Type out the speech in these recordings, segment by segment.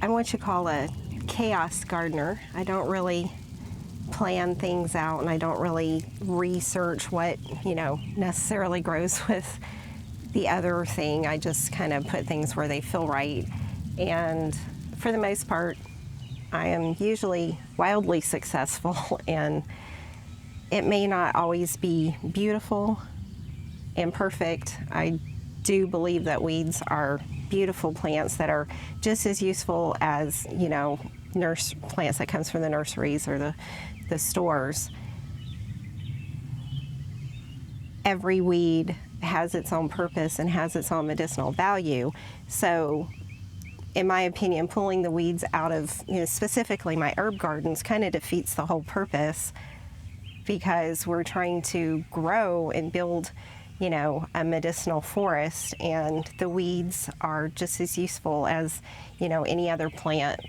I'm what you call a chaos gardener. I don't really plan things out, and I don't really research what, necessarily grows with the other thing. I just kind of put things where they feel right. And for the most part, I am usually wildly successful, and it may not always be beautiful and perfect. I do believe that weeds are beautiful plants that are just as useful as, nurse plants that comes from the nurseries or the stores. Every weed has its own purpose and has its own medicinal value. So in my opinion, pulling the weeds out of, specifically my herb gardens kind of defeats the whole purpose, because we're trying to grow and build, a medicinal forest, and the weeds are just as useful as, any other plant.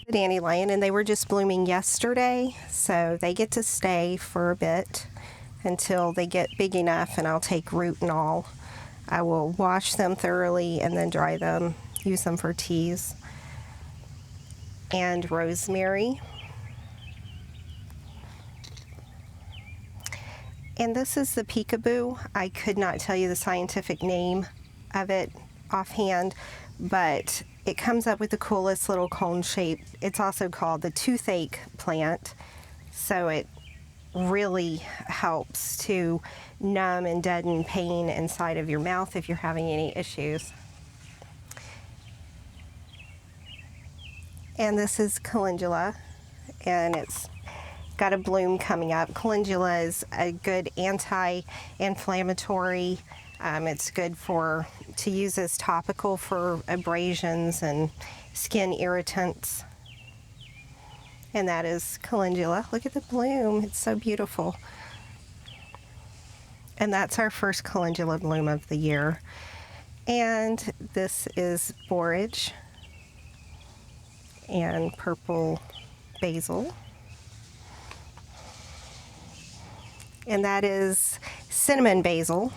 The dandelion, and they were just blooming yesterday, so they get to stay for a bit until they get big enough and I'll take root and all. I will wash them thoroughly and then dry them, use them for teas. And rosemary. And this is the peekaboo. I could not tell you the scientific name of it offhand, but it comes up with the coolest little cone shape. It's also called the toothache plant, so it really helps to numb and deaden pain inside of your mouth if you're having any issues. And this is calendula, and it's got a bloom coming up. Calendula is a good anti-inflammatory. It's good to use as topical for abrasions and skin irritants. And that is calendula. Look at the bloom, it's so beautiful. And that's our first calendula bloom of the year. And this is borage and purple basil. And that is cinnamon basil.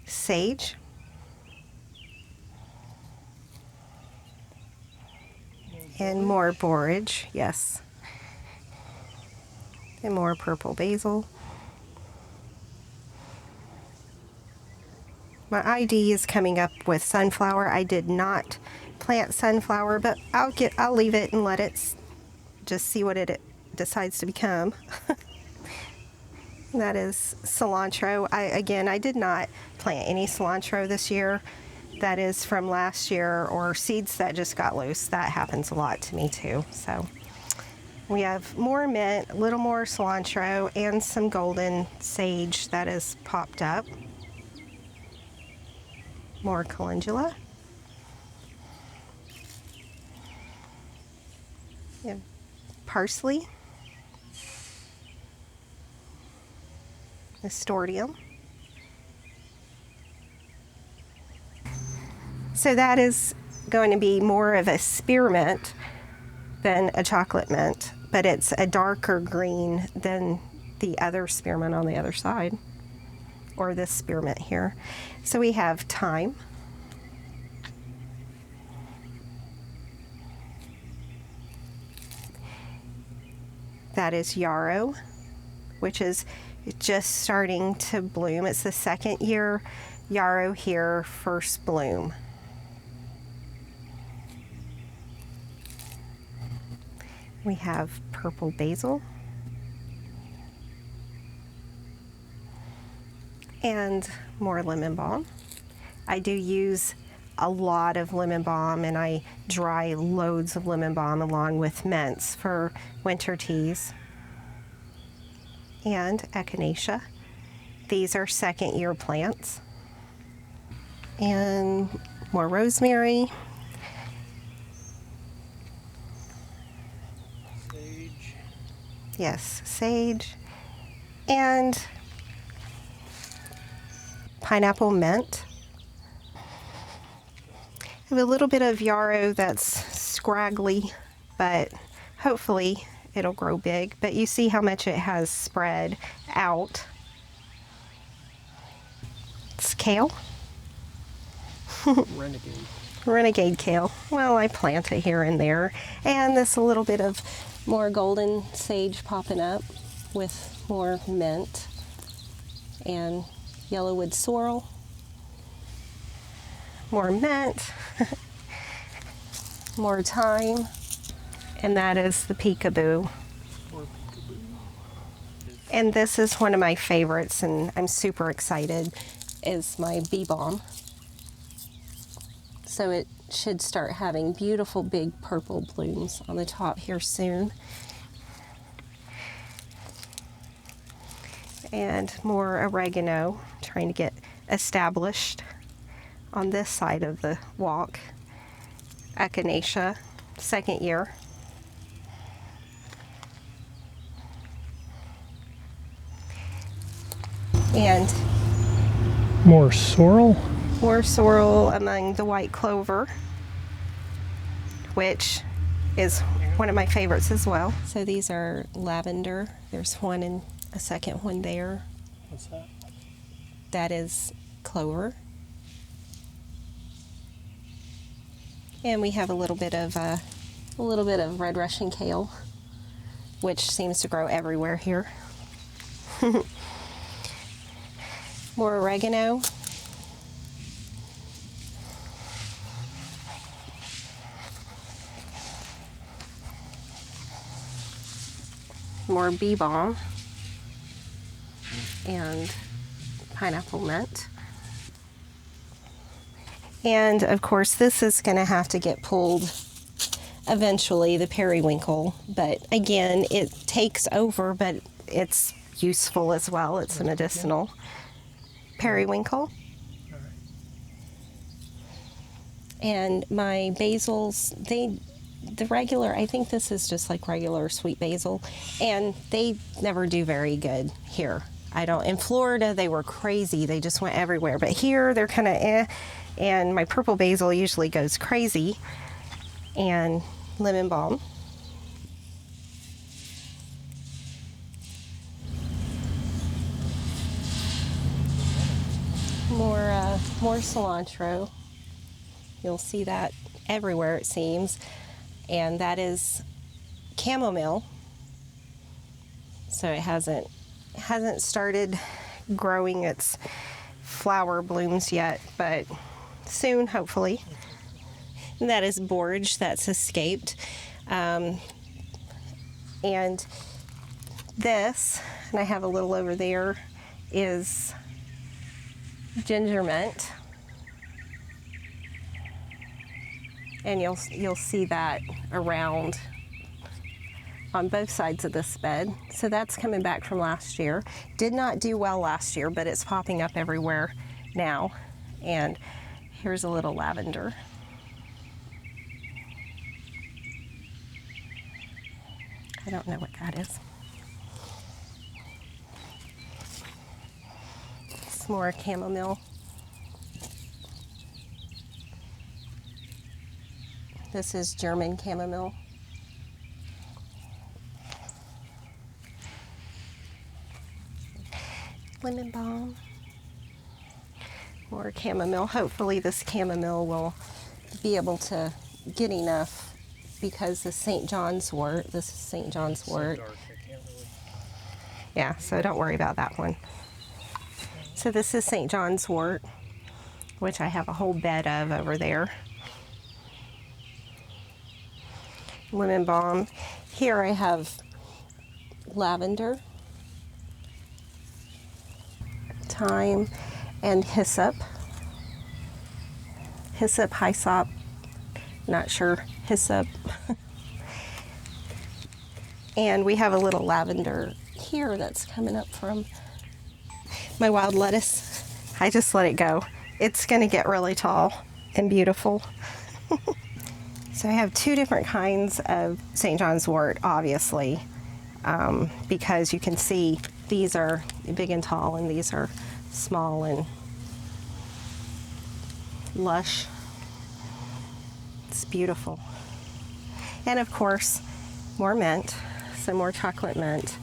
Sage. And more borage, yes. And more purple basil. My ID is coming up with sunflower. I did not plant sunflower, but I'll leave it and let it just see what it decides to become. That is cilantro. I did not plant any cilantro this year. That is from last year, or seeds that just got loose. That happens a lot to me too. So we have more mint, a little more cilantro, and some golden sage that has popped up. More calendula. And parsley. Nasturtium. So that is going to be more of a spearmint than a chocolate mint, but it's a darker green than the other spearmint on the other side, or this spearmint here. So we have thyme. That is yarrow, which is just starting to bloom. It's the second year yarrow here, first bloom. We have purple basil. And more lemon balm. I do use a lot of lemon balm, and I dry loads of lemon balm along with mints for winter teas. And echinacea. These are second year plants. And more rosemary. Sage. Yes, sage. And pineapple mint. I have a little bit of yarrow that's scraggly, but hopefully it'll grow big. But you see how much it has spread out. It's kale. Renegade. Renegade kale. Well, I plant it here and there. And this a little bit of more golden sage popping up with more mint and yellowwood sorrel. More mint. More thyme. And that is the peekaboo. And this is one of my favorites, and I'm super excited, is my bee balm. So it should start having beautiful big purple blooms on the top here soon. And more oregano, trying to get established on this side of the walk. Echinacea, second year. And More sorrel. more sorrel among the white clover, which is one of my favorites as well. So these are lavender. There's one and a second one there. What's that? That is clover. And we have a little bit of red Russian kale, which seems to grow everywhere here. More oregano. More bee balm and pineapple mint. And of course, this is going to have to get pulled eventually, the periwinkle. But again, it takes over, but it's useful as well. It's a medicinal periwinkle. And my basils, the regular, I think this is just like regular sweet basil, and they never do very good here. In Florida, they were crazy. They just went everywhere. But here, they're kind of eh. And my purple basil usually goes crazy. And lemon balm. More cilantro. You'll see that everywhere, it seems. And that is chamomile. So it hasn't started growing its flower blooms yet, but soon, hopefully. And that is borage that's escaped. And this, and I have a little over there, is ginger mint. And you'll see that around on both sides of this bed. So that's coming back from last year. Did not do well last year, but it's popping up everywhere now. And here's a little lavender. I don't know what that is. Some more chamomile. This is German chamomile. Lemon balm. More chamomile. Hopefully this chamomile will be able to get enough, because the St. John's wort, this is St. John's wort. So dark, I can't really... Yeah, so don't worry about that one. So this is St. John's wort, which I have a whole bed of over there. Lemon balm. Here I have lavender, thyme, and hyssop. Hyssop, hyssop, not sure, hyssop. And we have a little lavender here that's coming up from my wild lettuce. I just let it go. It's gonna get really tall and beautiful. So I have two different kinds of St. John's wort, obviously, because you can see these are big and tall and these are small and lush. It's beautiful. And of course, more mint, some more chocolate mint.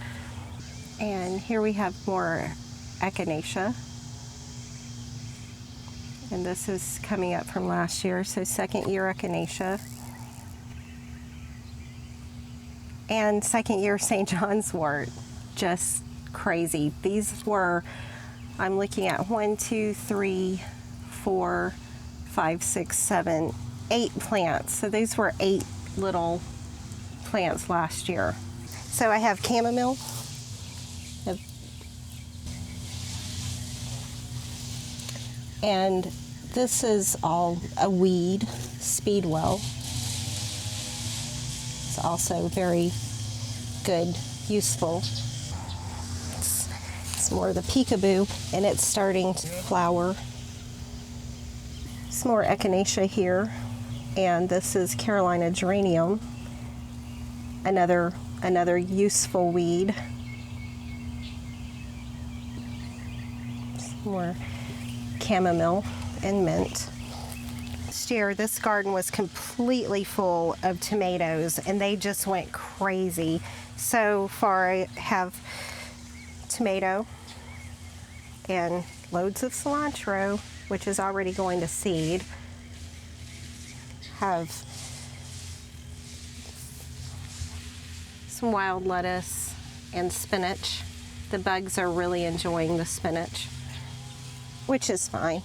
And here we have more echinacea. And this is coming up from last year, so second year echinacea. And second year St. John's wort, just crazy. These were, I'm looking at 1, 2, 3, 4, 5, 6, 7, 8 plants. So these were 8 little plants last year. So I have chamomile. And this is all a weed, speedwell. It's also very good, useful. It's more the peekaboo, and it's starting to flower. Some more echinacea here, and this is Carolina geranium, another useful weed. Some more chamomile and mint. Last year, this garden was completely full of tomatoes, and they just went crazy. So far, I have tomato and loads of cilantro, which is already going to seed. Have some wild lettuce and spinach. The bugs are really enjoying the spinach, which is fine.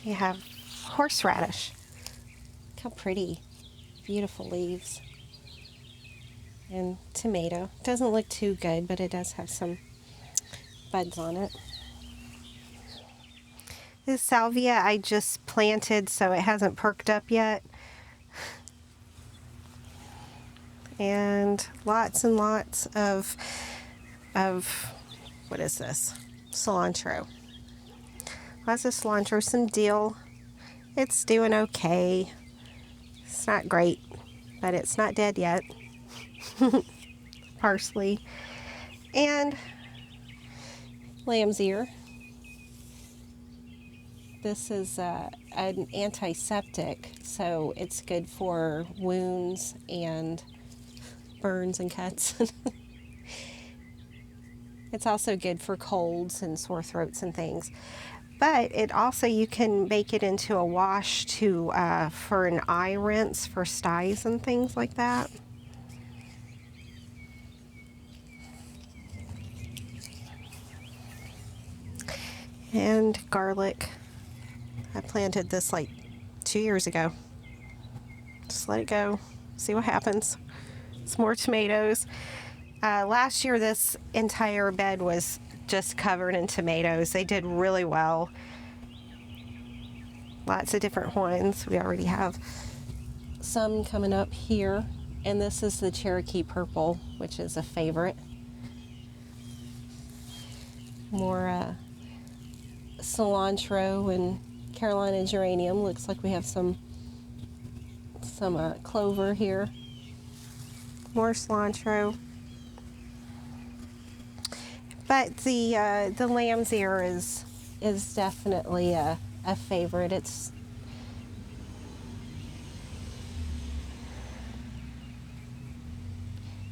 You have horseradish. Look how pretty, beautiful leaves. And tomato. Doesn't look too good, but it does have some buds on it. This salvia I just planted, so it hasn't perked up yet. And lots of what is this? Cilantro. Lots of cilantro, some dill. It's doing okay. It's not great, but it's not dead yet. Parsley. And lamb's ear. This is an antiseptic, so it's good for wounds and burns and cuts. It's also good for colds and sore throats and things. But it also, you can make it into a wash to for an eye rinse for styes and things like that. And garlic. I planted this like 2 years ago. Just let it go, see what happens. Some more tomatoes. Last year, this entire bed was just covered in tomatoes. They did really well. Lots of different ones. We already have some coming up here. And this is the Cherokee Purple, which is a favorite. More cilantro and Carolina geranium. Looks like we have some clover here. More cilantro. But the lamb's ear is definitely a favorite. It's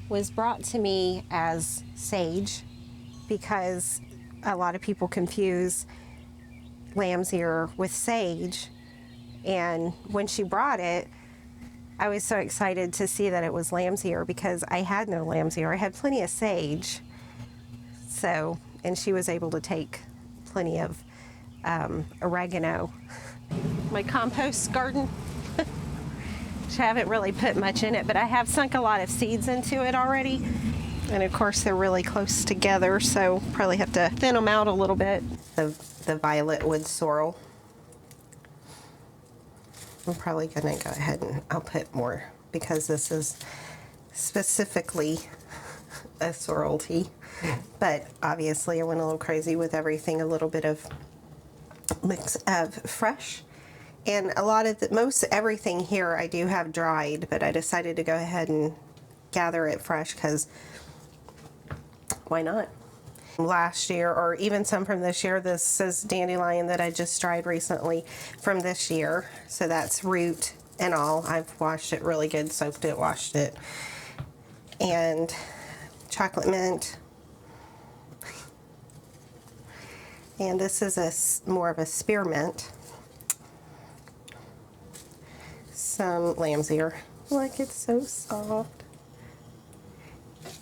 was brought to me as sage because a lot of people confuse lamb's ear with sage, and when she brought it, I was so excited to see that it was lamb's ear because I had no lamb's ear. I had plenty of sage. So, and she was able to take plenty of oregano. My compost garden, which I haven't really put much in it, but I have sunk a lot of seeds into it already. And of course they're really close together, so probably have to thin them out a little bit. The violet wood sorrel. I'm probably gonna go ahead and I'll put more because this is specifically a sorrel tea. But obviously I went a little crazy with everything, a little bit of mix of fresh. And a lot of most everything here I do have dried, but I decided to go ahead and gather it fresh because why not? Last year, or even some from this year, this is dandelion that I just dried recently from this year. So that's root and all. I've washed it really good, soaked it, washed it. and chocolate mint. And this is more of a spearmint. Some lamb's ear. Look, it's so soft.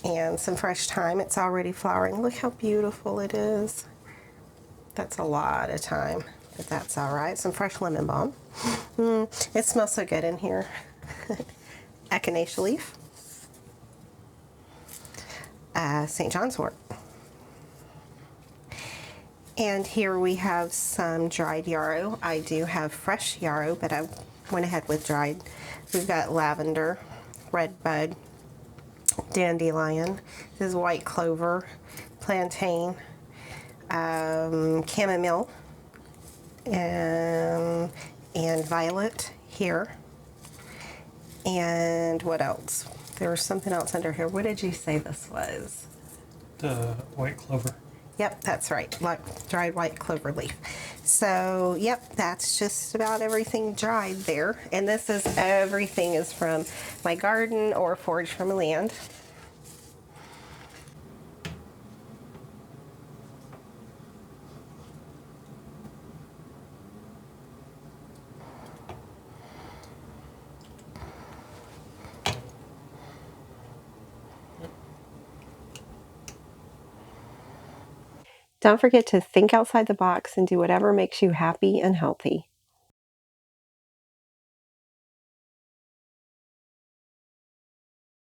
And some fresh thyme. It's already flowering. Look how beautiful it is. That's a lot of thyme, but that's all right. Some fresh lemon balm. It smells so good in here. Echinacea leaf. St. John's wort. And here we have some dried yarrow. I do have fresh yarrow, but I went ahead with dried. We've got lavender, red bud, dandelion. This is white clover, plantain, chamomile, and violet here. And what else? There was something else under here. What did you say this was? The white clover. Yep, that's right, like dried white clover leaf. So, yep, that's just about everything dried there. And this is, everything is from my garden or foraged from land. Don't forget to think outside the box and do whatever makes you happy and healthy.